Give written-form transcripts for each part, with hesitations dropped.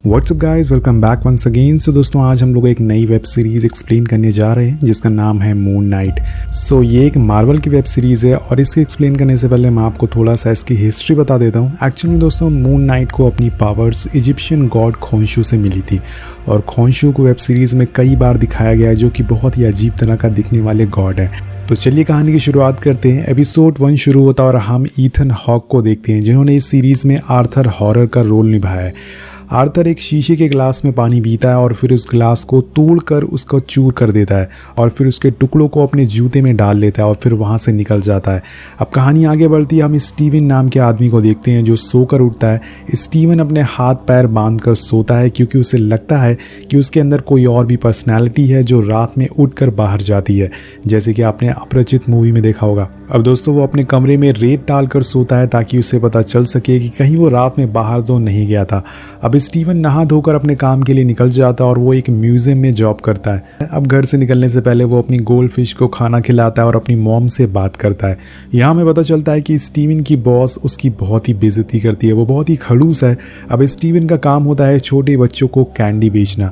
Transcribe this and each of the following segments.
WhatsApp guys, welcome back once again. So दोस्तों, आज हम लोग एक नई वेब सीरीज़ एक्सप्लेन करने जा रहे हैं जिसका नाम है मून नाइट। सो ये एक मार्वल की वेब सीरीज़ है और इसके एक्सप्लेन करने से पहले मैं आपको थोड़ा सा इसकी हिस्ट्री बता देता हूँ। एक्चुअली दोस्तों, मून नाइट को अपनी पावर्स इजिप्शियन गॉड खोंशू से मिली थी और खोंशू को वेब सीरीज़ में कई बार दिखाया गया है, जो कि बहुत ही अजीब तरह का दिखने वाले गॉड है। तो चलिए कहानी की शुरुआत करते हैं। एपिसोड 1 शुरू होता है और हम ईथन हॉक को देखते हैं, जिन्होंने इस सीरीज़ में आर्थर हॉरर का रोल निभाया है। आर्थर एक शीशे के ग्लास में पानी पीता है और फिर उस ग्लास को तोड़कर उसको चूर कर देता है और फिर उसके टुकड़ों को अपने जूते में डाल लेता है और फिर वहाँ से निकल जाता है। अब कहानी आगे बढ़ती है। हम स्टीवन नाम के आदमी को देखते हैं जो सोकर उठता है। स्टीवन अपने हाथ पैर बांधकर सोता है क्योंकि उसे लगता है कि उसके अंदर कोई और भी पर्सनैलिटी है जो रात में उठकर बाहर जाती है, जैसे कि आपने अपरिचित मूवी में देखा होगा। अब दोस्तों, वो अपने कमरे में रेत डालकर सोता है ताकि उसे पता चल सके कि कहीं वो रात में बाहर तो नहीं गया था। अब स्टीवन नहा धोकर अपने काम के लिए निकल जाता है और वो एक म्यूजियम में जॉब करता है। अब घर से निकलने से पहले वो अपनी गोल्ड फिश को खाना खिलाता है और अपनी मॉम से बात करता है। यहाँ हमें पता चलता है कि स्टीवन की बॉस उसकी बहुत ही बेइज्जती करती है, वो बहुत ही खड़ूस है। अब स्टीवन का काम होता है छोटे बच्चों को कैंडी बेचना।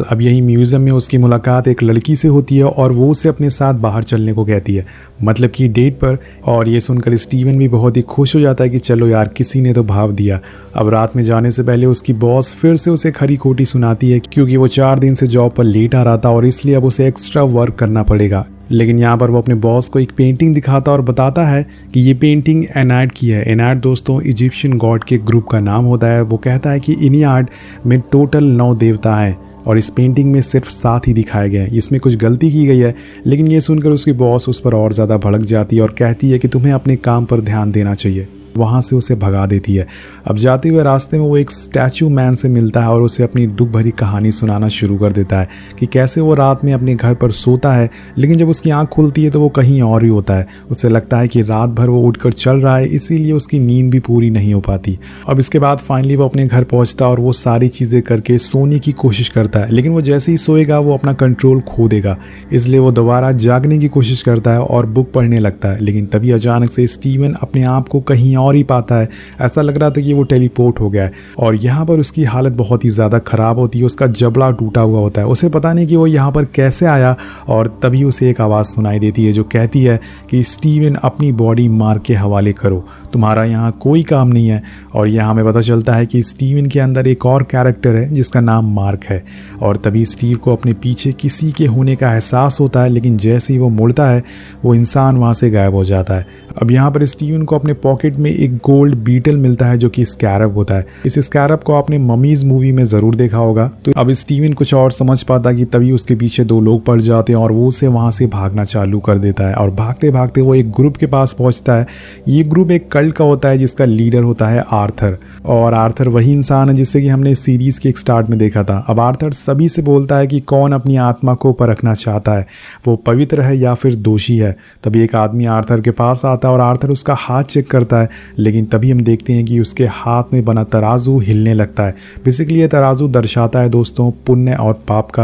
अब यही म्यूजियम में उसकी मुलाकात एक लड़की से होती है और वो उसे अपने साथ बाहर चलने को कहती है, मतलब कि डेट पर। और ये सुनकर स्टीवन भी बहुत ही खुश हो जाता है कि चलो यार, किसी ने तो भाव दिया। अब रात में जाने से पहले उसकी बॉस फिर से उसे खरी खोटी सुनाती है क्योंकि वो 4 दिन से जॉब पर लेट आ रहा था और इसलिए अब उसे एक्स्ट्रा वर्क करना पड़ेगा। लेकिन यहाँ पर वो अपने बॉस को एक पेंटिंग दिखाता और बताता है कि ये पेंटिंग एनाड की है। एनाड दोस्तों इजिप्शियन गॉड के ग्रुप का नाम होता है। वो कहता है कि इनियाड में टोटल 9 देवता हैं और इस पेंटिंग में सिर्फ 7 ही दिखाए गए हैं, इसमें कुछ गलती की गई है। लेकिन ये सुनकर उसकी बॉस उस पर और ज़्यादा भड़क जाती है और कहती है कि तुम्हें अपने काम पर ध्यान देना चाहिए। वहाँ से उसे भगा देती है। अब जाते हुए रास्ते में वो एक स्टैचू मैन से मिलता है और उसे अपनी दुख भरी कहानी सुनाना शुरू कर देता है कि कैसे वो रात में अपने घर पर सोता है, लेकिन जब उसकी आंख खुलती है तो वो कहीं और ही होता है। उसे लगता है कि रात भर वो उठकर चल रहा है, इसीलिए उसकी नींद भी पूरी नहीं हो पाती। अब इसके बाद फाइनली वो अपने घर पहुँचता है और वो सारी चीज़ें करके सोने की कोशिश करता है, लेकिन वो जैसे ही सोएगा वो अपना कंट्रोल खो देगा। इसलिए वो दोबारा जागने की कोशिश करता है और बुक पढ़ने लगता है। लेकिन तभी अचानक से स्टीवन अपने आप को कहीं और ही पाता है। ऐसा लग रहा था कि वो टेलीपोर्ट हो गया है और यहाँ पर उसकी हालत बहुत ही ज़्यादा ख़राब होती है। उसका जबड़ा टूटा हुआ होता है। उसे पता नहीं कि वो यहाँ पर कैसे आया और तभी उसे एक आवाज़ सुनाई देती है जो कहती है कि स्टीवन, अपनी बॉडी मार्क के हवाले करो, तुम्हारा यहाँ कोई काम नहीं है। और यहाँ हमें पता चलता है कि स्टीवन के अंदर एक और कैरेक्टर है जिसका नाम मार्क है। और तभी स्टीव को अपने पीछे किसी के होने का एहसास होता है, लेकिन जैसे ही वो मुड़ता है वो इंसान वहाँ से गायब हो जाता है। अब यहाँ पर स्टीवन को अपने पॉकेट में एक गोल्ड बीटल मिलता है जो कि स्कैरब होता है। इस स्कैरब को आपने ममीज मूवी में जरूर देखा होगा। तो अब स्टीवन कुछ और समझ पाता कि तभी उसके पीछे 2 लोग पड़ जाते हैं और वो उसे वहां से भागना चालू कर देता है। और भागते भागते वो एक ग्रुप के पास पहुंचता है। ये ग्रुप एक कल्ट का होता है जिसका लीडर होता है आर्थर। और आर्थर वही इंसान है जिससे कि हमने सीरीज के एक स्टार्ट में देखा था। अब आर्थर सभी से बोलता है कि कौन अपनी आत्मा को परखना चाहता है, वो पवित्र है या फिर दोषी है। तभी एक आदमी आर्थर के पास आता है और आर्थर उसका हाथ चेक करता है, लेकिन तभी हम देखते हैं कि उसके हाथ में बना तराजू हिलने लगता है। बेसिकली ये तराजू दर्शाता है दोस्तों पुण्य और पाप का।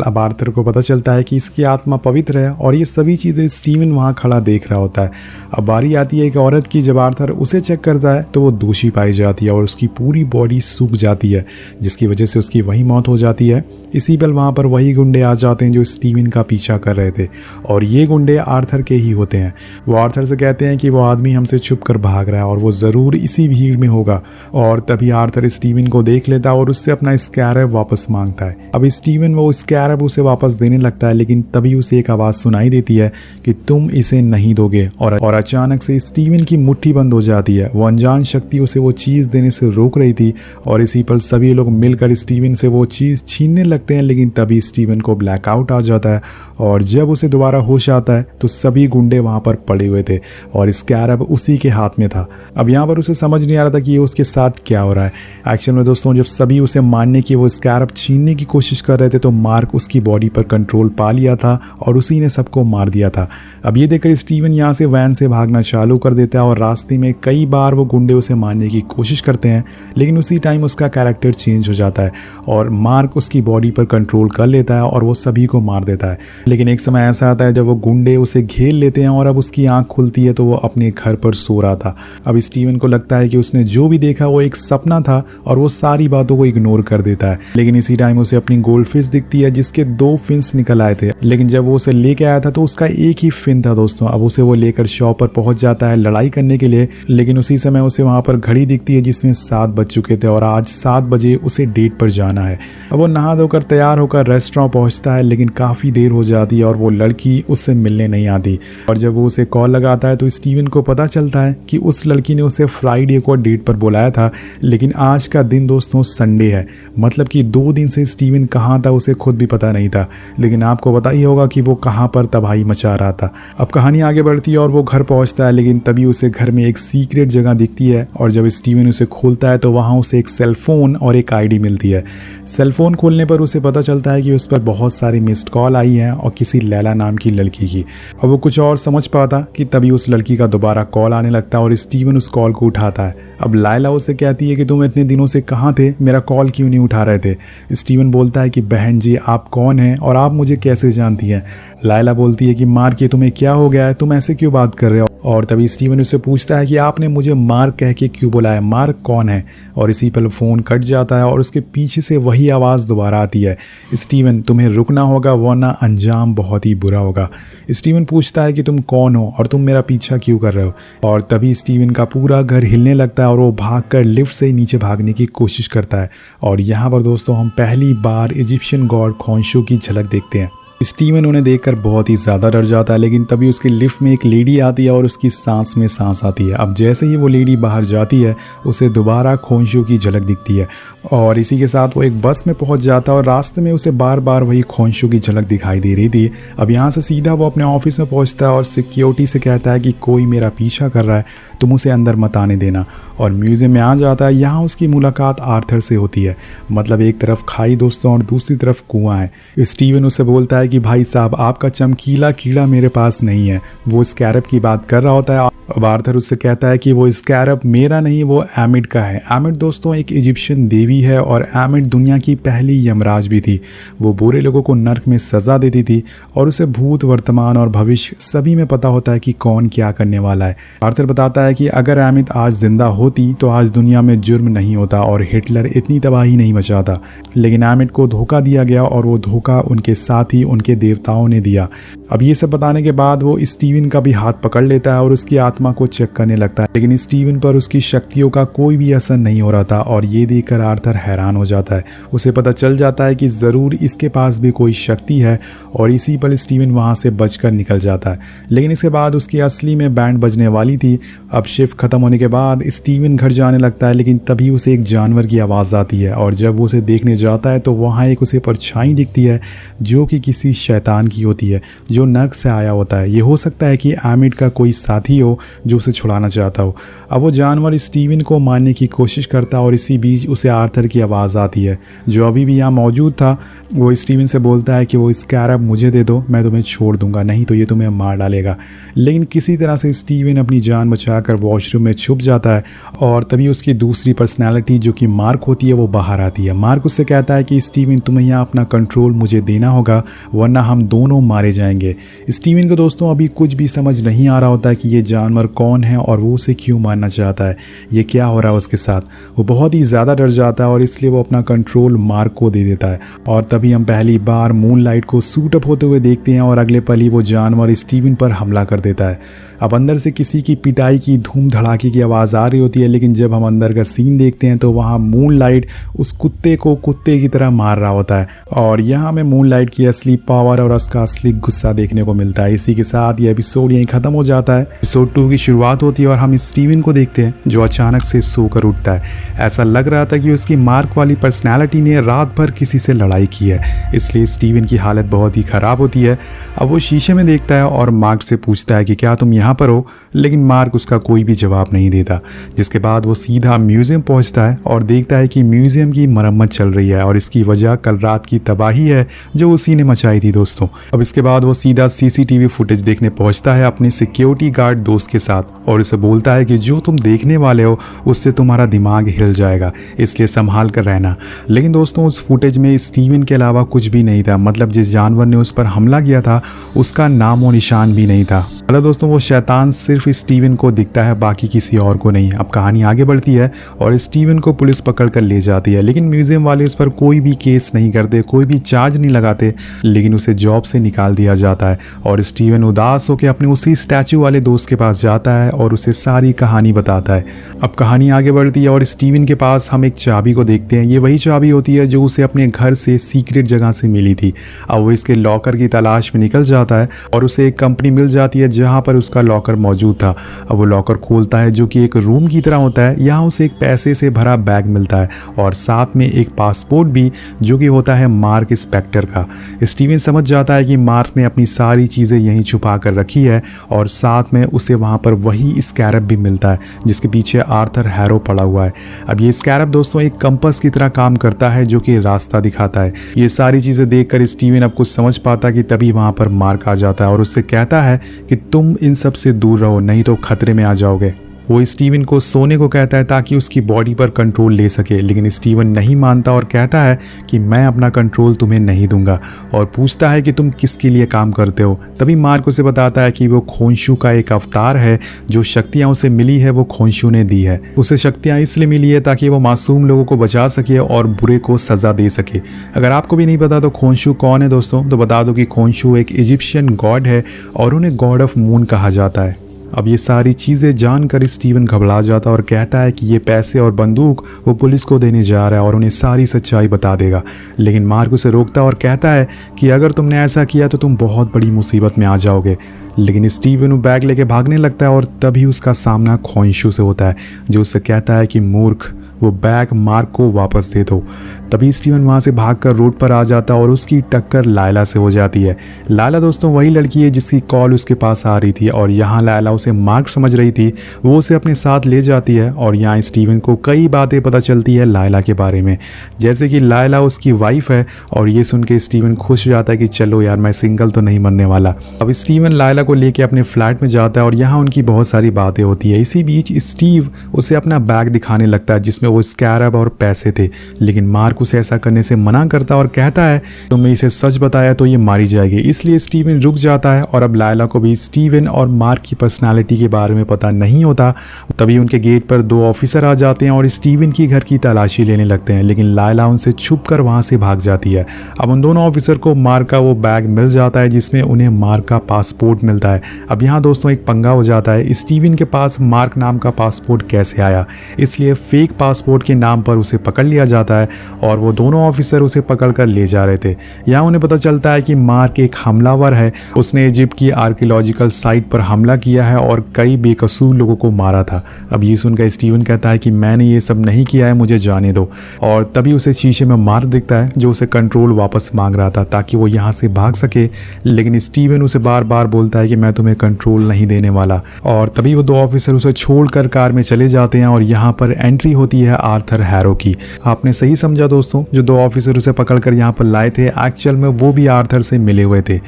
अब आर्थर को पता चलता है कि इसकी आत्मा पवित्र है और ये सभी चीज़ें स्टीवन वहाँ खड़ा देख रहा होता है। अब बारी आती है एक औरत की। जब आर्थर उसे चेक करता है तो वो दोषी पाई जाती है और उसकी पूरी बॉडी सूख जाती है, जिसकी वजह से उसकी वही मौत हो जाती है। इसी पल वहाँ पर वही गुंडे आ जाते हैं जो स्टीवन का पीछा कर रहे थे और ये गुंडे आर्थर के ही होते हैं। वो आर्थर से कहते हैं कि वो आदमी हमसे छुप कर भाग रहा है और वो ज़रूर इसी भीड़ में होगा। और तभी आर्थर स्टीवन को देख लेता है और उससे अपना स्कैरब वापस मांगता है। अब स्टीवन वो स्कैरब उसे वापस देने लगता है, लेकिन तभी उसे एक आवाज़ सुनाई देती है कि तुम इसे नहीं दोगे। और अचानक से स्टीवन की मुट्ठी बंद हो जाती है। वो अनजान शक्ति उसे वो चीज़ देने से रोक रही थी और इसी पल सभी लोग मिलकर स्टीवन से वो चीज़ छीनने लगते हैं। लेकिन तभी स्टीवन को ब्लैकआउट आ जाता है और जब उसे दोबारा होश आता है तो सभी गुंडे वहाँ पर पड़े हुए थे और स्कैरब उसी के हाथ में था। अब यहाँ पर उसे समझ नहीं आ रहा था कि ये उसके साथ क्या हो रहा है। एक्चुअल में दोस्तों, जब सभी उसे मारने की वो स्कैरब छीनने की कोशिश कर रहे थे तो मार्क उसकी बॉडी पर कंट्रोल पा लिया था और उसी ने सबको मार दिया था। अब ये देखकर स्टीवन यहाँ से वैन से भागना चालू कर देता है और रास्ते में कई बार वो गुंडे उसे मारने की कोशिश करते हैं, लेकिन उसी टाइम उसका कैरेक्टर चेंज हो जाता है और मार्क उसकी बॉडी पर कंट्रोल कर लेता है और वो सभी को मार देता है। लेकिन एक समय ऐसा आता है जब वो गुंडे उसे घेर लेते हैं और अब उसकी आंख खुलती है तो वो अपने घर पर सो रहा था। था। अब स्टीवन को लगता है कि उसने जो भी देखा वो एक सपना था और वो सारी बातों को इग्नोर कर देता है। लेकिन इसी टाइम उसे अपनी गोल्ड फिश दिखती है जिसके 2 फिन्स निकल आए थे, लेकिन जब वो उसे लेके आया था तो उसका एक ही फिन था दोस्तों। अब उसे वो लेकर शॉप पर पहुंच जाता है लड़ाई करने के लिए, लेकिन उसी समय उसे वहां पर घड़ी दिखती है जिसमें 7 बज चुके थे और आज 7 बजे उसे डेट पर जाना है। अब वो नहा धोकर तैयार होकर रेस्टोरेंट पहुंचता है, लेकिन काफी देर हो जाती है और वो लड़की उससे मिलने नहीं आती। और जब वो उसे कॉल लगाता है तो स्टीवन को पता चलता है कि उस लड़की ने उसे फ्राइडे को डेट पर बुलाया था, लेकिन आज का दिन दोस्तों संडे है। मतलब कि 2 दिन से स्टीवन कहाँ था उसे खुद भी पता नहीं था, लेकिन आपको पता ही होगा कि वो कहाँ पर तबाही मचा रहा था। अब कहानी आगे बढ़ती है और वो घर पहुंचता है, लेकिन तभी उसे घर में एक सीक्रेट जगह दिखती है और जब स्टीवन उसे खोलता है तो वहाँ उसे एक सेलफोन और एक आईडी मिलती है। सेलफोन खोलने पर उसे पता चलता है कि उस पर बहुत सारी मिस्ड कॉल आई हैं और किसी लैला नाम की लड़की की। और वो कुछ और समझ पाता कि तभी उस लड़की का दोबारा कॉल आने लगता है और स्टीवन उस कॉल को उठाता है। अब लायला उससे कहती है कि तुम इतने दिनों से कहाँ थे, मेरा कॉल क्यों नहीं उठा रहे थे। स्टीवन बोलता है कि बहन जी आप कौन हैं और आप मुझे कैसे जानती हैं। लायला बोलती है कि मार्क ये तुम्हें क्या हो गया है, तुम ऐसे क्यों बात कर रहे हो। और तभी स्टीवन उससे पूछता है कि आपने मुझे मार्क कह के क्यों बुलाया, मार्क कौन है। और इसी पर फ़ोन कट जाता है और उसके पीछे से वही आवाज़ दोबारा आती है, स्टीवन तुम्हें रुकना होगा वरना अंजाम बहुत ही बुरा होगा। स्टीवन पूछता है कि तुम कौन हो और तुम मेरा पीछा क्यों कर रहे हो। और तभी स्टीवन का पूरा घर हिलने लगता है और वो भागकर लिफ्ट से नीचे भागने की कोशिश करता है। और यहाँ पर दोस्तों हम पहली बार इजिप्शियन गॉड खोंशू की झलक देखते हैं। स्टीवन उन्हें देखकर बहुत ही ज़्यादा डर जाता है, लेकिन तभी उसके लिफ्ट में एक लेडी आती है और उसकी सांस में सांस आती है। अब जैसे ही वो लेडी बाहर जाती है उसे दोबारा खोंशू की झलक दिखती है और इसी के साथ वो एक बस में पहुंच जाता है और रास्ते में उसे बार बार वही खोंशू की झलक दिखाई दे रही थी। अब यहाँ से सीधा वो अपने ऑफिस में पहुँचता है और सिक्योरिटी से कहता है कि कोई मेरा पीछा कर रहा है, तुम उसे अंदर मत आने देना। और म्यूज़ियम में आ जाता है। यहाँ उसकी मुलाकात आर्थर से होती है। मतलब एक तरफ खाई दोस्तों और दूसरी तरफ कुआं है। स्टीवन उससे बोलता है कि भाई साहब आपका चमकीला कीड़ा मेरे पास नहीं है। वो स्कैरब की बात कर रहा होता है। अब आर्थर उससे कहता है कि वो स्कैरब मेरा नहीं, वो एमिड का है। एमिड दोस्तों एक इजिप्शियन देवी है और एमिड दुनिया की पहली यमराज भी थी। वो बुरे लोगों को नर्क में सजा देती थी और उसे भूत, वर्तमान और भविष्य सभी में पता होता है कि कौन क्या करने वाला है। आर्थर बताता है कि अगर एमिड आज जिंदा होती तो आज दुनिया में जुर्म नहीं होता और हिटलर इतनी तबाही नहीं मचाता, लेकिन एमिड को धोखा दिया गया और वो धोखा उनके साथ ही उनके देवताओं ने दिया। अब ये सब बताने के बाद वो स्टीवन का भी हाथ पकड़ लेता है और उसकी आत्मा को चेक करने लगता है, लेकिन स्टीवन पर उसकी शक्तियों का कोई भी असर नहीं हो रहा था। और ये देखकर आर्थर हैरान हो जाता है। उसे पता चल जाता है कि ज़रूर इसके पास भी कोई शक्ति है और इसी पर स्टीवन वहाँ से बचकर निकल जाता है। लेकिन इसके बाद उसकी असली में बैंड बजने वाली थी। अब शिफ्ट खत्म होने के बाद स्टीवन घर जाने लगता है, लेकिन तभी उसे एक जानवर की आवाज़ आती है और जब वो उसे देखने जाता है तो वहाँ एक उसे परछाई दिखती है जो कि किसी शैतान की होती है जो नर्क से आया होता है। ये हो सकता है कि एमिड का कोई साथी हो जो उसे छुड़ाना चाहता हो। अब वो जानवर स्टीवन को मारने की कोशिश करता है और इसी बीच उसे आर्थर की आवाज़ आती है जो अभी भी यहाँ मौजूद था। वो स्टीवन से बोलता है कि वो स्कैरब मुझे दे दो, मैं तुम्हें छोड़ दूंगा, नहीं तो ये तुम्हें मार डालेगा। लेकिन किसी तरह से स्टीवन अपनी जान बचाकर वॉशरूम में छुप जाता है और तभी उसकी दूसरी पर्सनैलिटी जो कि मार्क होती है वो बाहर आती है। मार्क उससे कहता है कि स्टीवन तुम्हें यहाँ अपना कंट्रोल मुझे देना होगा वरना हम दोनों मारे जाएंगे। स्टीवन को दोस्तों अभी कुछ भी समझ नहीं आ रहा होता है कि ये जानवर कौन है और वो उसे क्यों मारना चाहता है, ये क्या हो रहा है उसके साथ। वो बहुत ही ज़्यादा डर जाता है और इसलिए वो अपना कंट्रोल मार्क को दे देता है। और तभी हम पहली बार मूनलाइट को सूट अप होते हुए देखते हैं और अगले पल ही वो जानवर स्टीवन पर हमला कर देता है। अब अंदर से किसी की पिटाई की धूम धड़ाके की आवाज़ आ रही होती है, लेकिन जब हम अंदर का सीन देखते हैं तो वहाँ मूनलाइट उस कुत्ते को कुत्ते की तरह मार रहा होता है। और यहाँ हमें मूनलाइट की असली पावर और उसका असली गुस्सा देखने को मिलता है। इसी के साथ ये एपिसोड यहीं ख़त्म हो जाता है। एपिसोड 2 की शुरुआत होती है और हम स्टीवन को देखते हैं जो अचानक से सोकर उठता है। ऐसा लग रहा था कि उसकी मार्क वाली पर्सनैलिटी ने रात भर किसी से लड़ाई की है, इसलिए स्टीवन की हालत बहुत ही ख़राब होती है। अब वो शीशे में देखता है और मार्क से पूछता है कि क्या तुम यहाँ पर हो, लेकिन मार्क उसका कोई भी जवाब नहीं देता। जिसके बाद वो सीधा म्यूजियम पहुंचता है और देखता है कि म्यूजियम की मरम्मत चल रही है और इसकी वजह कल रात की तबाही है जो उसी ने मचाई थी दोस्तों। अब इसके बाद वो सीधा सीसीटीवी फुटेज देखने पहुंचता है अपने सिक्योरिटी गार्ड दोस्त के साथ और उसे बोलता है कि जो तुम देखने वाले हो उससे तुम्हारा दिमाग हिल जाएगा, इसलिए संभाल कर रहना। लेकिन दोस्तों उस फुटेज में स्टीवन के अलावा कुछ भी नहीं था। मतलब जिस जानवर ने उस पर हमला किया था उसका नामो निशान भी नहीं था। मतलब दोस्तों वो शैतान सिर्फ स्टीवन को दिखता है, बाकी किसी और को नहीं। अब कहानी आगे बढ़ती है और स्टीवन को पुलिस पकड़ कर ले जाती है, लेकिन म्यूजियम वाले उस पर कोई भी केस नहीं करते, कोई भी चार्ज नहीं लगाते, लेकिन उसे जॉब से निकाल दिया जाता है। और स्टीवन उदास होकर अपने उसी स्टैचू वाले दोस्त के पास जाता है और उसे सारी कहानी बताता है। अब कहानी आगे बढ़ती है और स्टीवन के पास हम एक चाबी को देखते हैं। ये वही चाबी होती है जो उसे अपने घर से सीक्रेट जगह से मिली थी। अब वो इसके लॉकर की तलाश में निकल जाता है और उसे एक कंपनी मिल जाती है जहां पर उसका लॉकर मौजूद था। अब वो लॉकर खोलता है जो कि एक रूम की तरह होता है। यहाँ उसे एक पैसे से भरा बैग मिलता है और साथ में एक पासपोर्ट भी, जो कि होता है मार्क स्पेक्टर का। स्टीवन समझ जाता है कि मार्क ने अपनी सारी चीज़ें यहीं छुपा कर रखी है और साथ में उसे वहाँ पर वही स्कैरब भी मिलता है जिसके पीछे आर्थर हैरो पड़ा हुआ है। अब ये स्कैरब दोस्तों एक कंपास की तरह काम करता है जो कि रास्ता दिखाता है। ये सारी चीज़ें देखकर स्टीवन अब कुछ समझ पाता कि तभी वहाँ पर मार्क आ जाता है और उससे कहता है कि तुम इन सब से दूर रहो, नहीं तो खतरे में आ जाओगे। वो स्टीवन को सोने को कहता है ताकि उसकी बॉडी पर कंट्रोल ले सके, लेकिन स्टीवन नहीं मानता और कहता है कि मैं अपना कंट्रोल तुम्हें नहीं दूंगा और पूछता है कि तुम किसके लिए काम करते हो। तभी मार्क उसे बताता है कि वो खोंशू का एक अवतार है, जो शक्तियाँ उसे मिली है वो खोंशू ने दी है। उसे शक्तियाँ इसलिए मिली है ताकि वो मासूम लोगों को बचा सके और बुरे को सज़ा दे सके। अगर आपको भी नहीं पता तो खोंशू कौन है दोस्तों, तो बता दो कि खोंशू एक इजिप्शियन गॉड है और उन्हें गॉड ऑफ मून कहा जाता है। अब ये सारी चीज़ें जानकर स्टीवन घबरा जाता है और कहता है कि ये पैसे और बंदूक वो पुलिस को देने जा रहा है और उन्हें सारी सच्चाई बता देगा। लेकिन मार्क उसे रोकता और कहता है कि अगर तुमने ऐसा किया तो तुम बहुत बड़ी मुसीबत में आ जाओगे। लेकिन स्टीवन वो बैग लेके भागने लगता है और तभी उसका सामना खोंशू से होता है, जो उससे कहता है कि मूर्ख, वो बैग मार्क को वापस दे दो। तभी स्टीवन वहाँ से भागकर रोड पर आ जाता है और उसकी टक्कर लायला से हो जाती है। लायला दोस्तों वही लड़की है जिसकी कॉल उसके पास आ रही थी और यहाँ लायला उसे मार्क समझ रही थी। वो उसे अपने साथ ले जाती है और यहाँ स्टीवन को कई बातें पता चलती है लायला के बारे में, जैसे कि लायला उसकी वाइफ है। और ये सुन के स्टीवन खुश हो जाता है कि चलो यार, मैं सिंगल तो नहीं मरने वाला। अब स्टीवन लायला को लेके अपने फ्लैट में जाता है और यहाँ उनकी बहुत सारी बातें होती है। इसी बीच स्टीव उसे अपना बैग दिखाने लगता है जिसमें वो स्कैरब और पैसे थे, लेकिन मार्क उसे ऐसा करने से मना करता और कहता है तुमने इसे सच बताया तो ये मारी जाएगी। इसलिए स्टीवन रुक जाता है और अब लायला को भी स्टीवन और मार्क की पर्सनालिटी के बारे में पता नहीं होता। तभी उनके गेट पर 2 ऑफिसर आ जाते हैं और स्टीवन की घर की तलाशी लेने लगते हैं, लेकिन लायला उनसे छुप कर वहाँ से भाग जाती है। अब उन दोनों ऑफिसर को मार्क का वो बैग मिल जाता है जिसमें उन्हें मार्क का पासपोर्ट मिलता है। अब यहाँ दोस्तों एक पंगा हो जाता है, स्टीवन के पास मार्क नाम का पासपोर्ट कैसे आया, इसलिए फेक पासपोर्ट के नाम पर उसे पकड़ लिया जाता है और वो दोनों ऑफिसर उसे पकड़ कर ले जा रहे थे। यहाँ उन्हें पता चलता है कि मार्क एक हमलावर है, उसने इजिप्ट की आर्कियोलॉजिकल साइट पर हमला किया है और कई बेकसूर लोगों को मारा था। अब ये सुनकर स्टीवन कहता है कि मैंने ये सब नहीं किया है, मुझे जाने दो। और तभी उसे शीशे में मार्क दिखता है जो उसे कंट्रोल वापस मांग रहा था ताकि वो यहाँ से भाग सके, लेकिन स्टीवन उसे बार बार बोलता है कि मैं तुम्हें कंट्रोल नहीं देने वाला। और तभी वो 2 ऑफिसर उसे छोड़कर कार में चले जाते हैं और यहाँ पर एंट्री होती है आर्थर हैरो की। आपने सही समझा दोस्तों, जो 2 ऑफिसर उसे पकड़कर यहाँ पर लाए थे एक्चुअल में वो भी आर्थर से मिले हुए थे।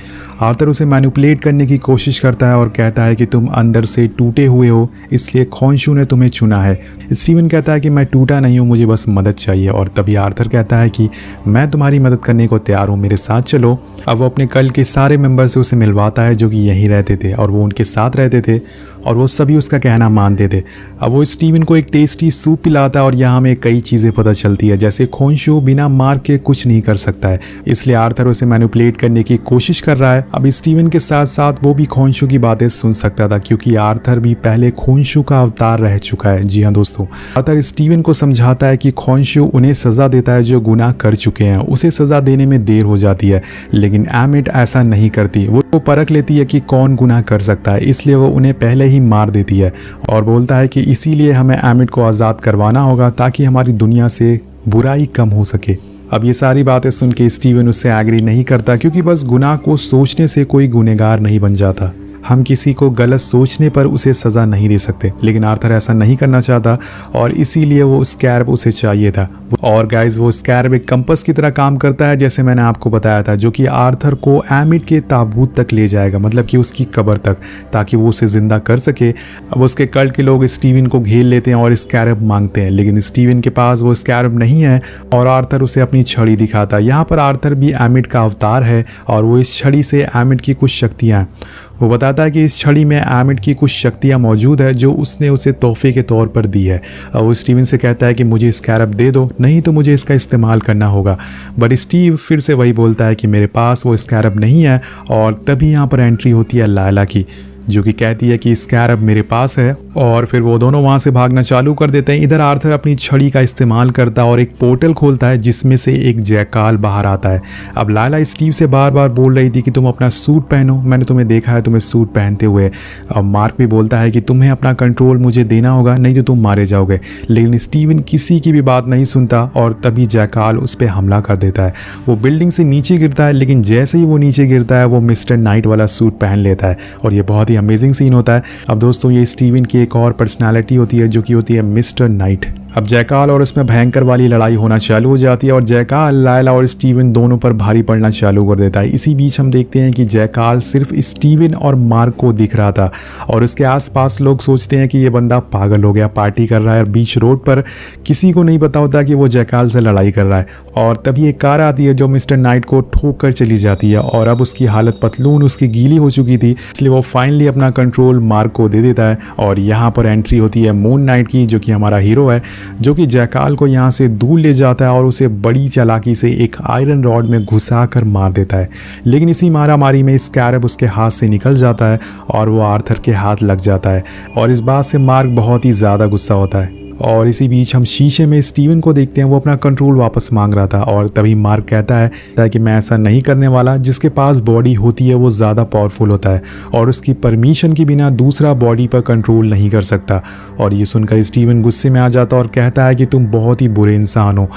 आर्थर उसे मैनिपुलेट करने की कोशिश करता है और कहता है कि तुम अंदर से टूटे हुए हो, इसलिए खोंशू ने तुम्हें चुना है। स्टीवन कहता है कि मैं टूटा नहीं हूँ, मुझे बस मदद चाहिए। और तभी आर्थर कहता है कि मैं तुम्हारी मदद करने को तैयार हूँ, मेरे साथ चलो। अब वो अपने कल के सारे मेंबर से उसे मिलवाता है जो कि यहीं रहते थे और वो उनके साथ रहते थे और वो सभी उसका कहना मानते थे। अब वो स्टीवन को एक टेस्टी सूप पिलाता है और यहाँ हमें कई चीज़ें पता चलती है, जैसे खोंशू बिना मार के कुछ नहीं कर सकता है, इसलिए आर्थर उसे मैनिपुलेट करने की कोशिश कर रहा है। अब स्टीवन के साथ साथ वो भी खोंशू की बातें सुन सकता था क्योंकि आर्थर भी पहले खोंशू का अवतार रह चुका है। जी हाँ दोस्तों, आर्थर स्टीवन को समझाता है कि खोंशू उन्हें सज़ा देता है जो गुनाह कर चुके हैं, उसे सज़ा देने में देर हो जाती है, लेकिन एमिट ऐसा नहीं करती। वो परख लेती है कि कौन गुनाह कर सकता है, इसलिए वो उन्हें पहले ही मार देती है और बोलता है कि इसीलिए हमें एमिट को आज़ाद करवाना होगा ताकि हमारी दुनिया से बुराई कम हो सके। अब ये सारी बातें सुन के स्टीवन उससे एग्री नहीं करता क्योंकि बस गुनाह को सोचने से कोई गुनहगार नहीं बन जाता। हम किसी को गलत सोचने पर उसे सज़ा नहीं दे सकते, लेकिन आर्थर ऐसा नहीं करना चाहता और इसीलिए वो स्कैरब उसे चाहिए था। और गाइज वो स्कैरब एक कंपास की तरह काम करता है जैसे मैंने आपको बताया था, जो कि आर्थर को एमिट के ताबूत तक ले जाएगा, मतलब कि उसकी कब्र तक, ताकि वो उसे ज़िंदा कर सके। अब उसके कल्ट के लोग स्टीवन को घेर लेते हैं और स्कैरब मांगते हैं, लेकिन स्टीवन के पास वो स्कैरब नहीं है और आर्थर उसे अपनी छड़ी दिखाता है। यहाँ पर आर्थर भी एमिट का अवतार है और वो इस छड़ी से एमिट की कुछ शक्तियाँ हैं वो बताता है कि इस छड़ी में एमिट की कुछ शक्तियाँ मौजूद है जो उसने उसे तोहफे के तौर पर दी है। वो स्टीवन से कहता है कि मुझे स्कैरब दे दो, नहीं तो मुझे इसका इस्तेमाल करना होगा। बट स्टीव फिर से वही बोलता है कि मेरे पास वो स्कैरब नहीं है। और तभी यहाँ पर एंट्री होती है लायला की, जो कि कहती है कि स्कैरब मेरे पास है। और फिर वो दोनों वहाँ से भागना चालू कर देते हैं। इधर आर्थर अपनी छड़ी का इस्तेमाल करता है और एक पोर्टल खोलता है जिसमें से एक जैकाल बाहर आता है। अब लायला स्टीव से बार बार बोल रही थी कि तुम अपना सूट पहनो, मैंने तुम्हें देखा है तुम्हें सूट पहनते हुए। अब मार्क भी बोलता है कि तुम्हें अपना कंट्रोल मुझे देना होगा, नहीं तो तुम मारे जाओगे। लेकिन स्टीवन किसी की भी बात नहीं सुनता और तभी जैकाल उस पर हमला कर देता है। वो बिल्डिंग से नीचे गिरता है, लेकिन जैसे ही वो नीचे गिरता है वो मिस्टर नाइट वाला सूट पहन लेता है और ये बहुत ही अमेजिंग सीन होता है। अब दोस्तों ये स्टीवन की एक और पर्सनालिटी होती है जो कि होती है मिस्टर नाइट। अब जैकाल और उसमें भयंकर वाली लड़ाई होना चालू हो जाती है और जैकाल लायला और स्टीवन दोनों पर भारी पड़ना चालू कर देता है। इसी बीच हम देखते हैं कि जैकाल सिर्फ स्टीवन और मार्क को दिख रहा था और उसके आसपास लोग सोचते हैं कि ये बंदा पागल हो गया, पार्टी कर रहा है बीच रोड पर। किसी को नहीं पता होता कि वो जैकाल से लड़ाई कर रहा है। और तभी एक कार आती है जो मिस्टर नाइट को ठोक कर चली जाती है और अब उसकी हालत पतलून उसकी गीली हो चुकी थी, इसलिए वो फाइनली अपना कंट्रोल मार्क को दे देता है। और यहाँ पर एंट्री होती है मून नाइट की, जो कि हमारा हीरो है, जो कि जैकाल को यहाँ से दूर ले जाता है और उसे बड़ी चालाकी से एक आयरन रॉड में घुसा कर मार देता है। लेकिन इसी मारामारी में स्कैरब उसके हाथ से निकल जाता है और वो आर्थर के हाथ लग जाता है और इस बात से मार्क बहुत ही ज़्यादा गुस्सा होता है। और इसी बीच हम शीशे में स्टीवन को देखते हैं, वो अपना कंट्रोल वापस मांग रहा था और तभी मार्क कहता है कि मैं ऐसा नहीं करने वाला। जिसके पास बॉडी होती है वो ज़्यादा पावरफुल होता है और उसकी परमिशन के बिना दूसरा बॉडी पर कंट्रोल नहीं कर सकता। और ये सुनकर स्टीवन गुस्से में आ जाता है और कहता है कि तुम बहुत ही बुरे इंसान हो,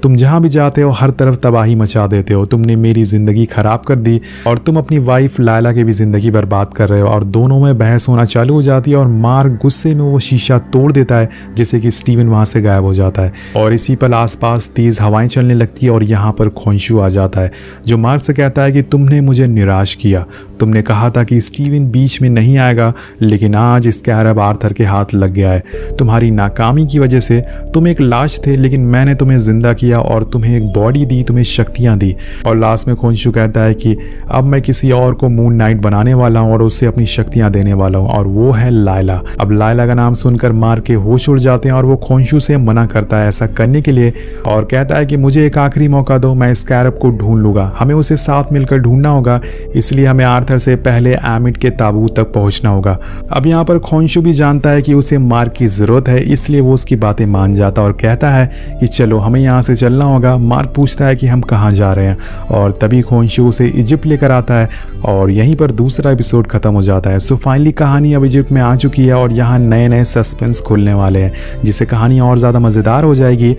तुम जहाँ भी जाते हो हर तरफ तबाही मचा देते हो, तुमने मेरी ज़िंदगी ख़राब कर दी और तुम अपनी वाइफ लायला की भी ज़िंदगी बर्बाद कर रहे हो। और दोनों में बहस होना चालू हो जाती है और मार्क गुस्से में वो शीशा तोड़ देता है, जिससे कि स्टीवन वहाँ से गायब हो जाता है। और इसी पल आसपास तेज़ हवाएं चलने लगती है और यहाँ पर खोंशू आ जाता है, जो मार्क से कहता है कि तुमने मुझे निराश किया, तुमने कहा था कि स्टीवन बीच में नहीं आएगा, लेकिन आज स्कैरब आर्थर के हाथ लग गया है। तुम्हारी नाकामी की वजह से तुम एक लाश थे, लेकिन मैंने तुम्हें जिंदा किया और तुम्हें एक बॉडी दी, तुम्हें शक्तियां दी। और लास्ट में खोंशू कहता है कि अब मैं किसी और को मून नाइट बनाने वाला हूं और उससे अपनी शक्तियां देने वाला हूं, और वो है लायला। अब लायला का नाम सुनकर मार के होश उड़ जाते हैं और वो खोंशू से मना करता है ऐसा करने के लिए और कहता है कि मुझे एक आखिरी मौका दो, मैं स्कैरब को ढूंढ लूंगा, हमें उसे साथ मिलकर ढूंढना होगा, इसलिए हमें आर्थर से पहले एमिट के ताबूत तक पहुंचना होगा। अब यहाँ पर खोंशू भी जानता है कि उसे मार्क की जरूरत है, इसलिए वो उसकी बातें मान जाता और कहता है कि चलो हमें यहाँ से चलना होगा। मार्क पूछता है कि हम कहाँ जा रहे हैं और तभी खोंशू उसे इजिप्ट लेकर आता है और यहीं पर दूसरा एपिसोड खत्म हो जाता है। सो फाइनली कहानी अब इजिप्ट में आ चुकी है और यहाँ नए नए सस्पेंस खुलने वाले हैं, जिससे कहानी और ज़्यादा मज़ेदार हो जाएगी।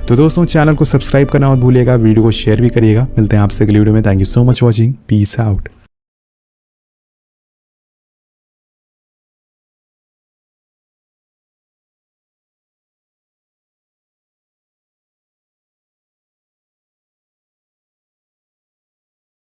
तो दोस्तों चैनल को सब्सक्राइब करना मत भूलिएगा, वीडियो को शेयर भी करिएगा। मिलते हैं आपसे अगली वीडियो में। Thank you so much watching, peace out.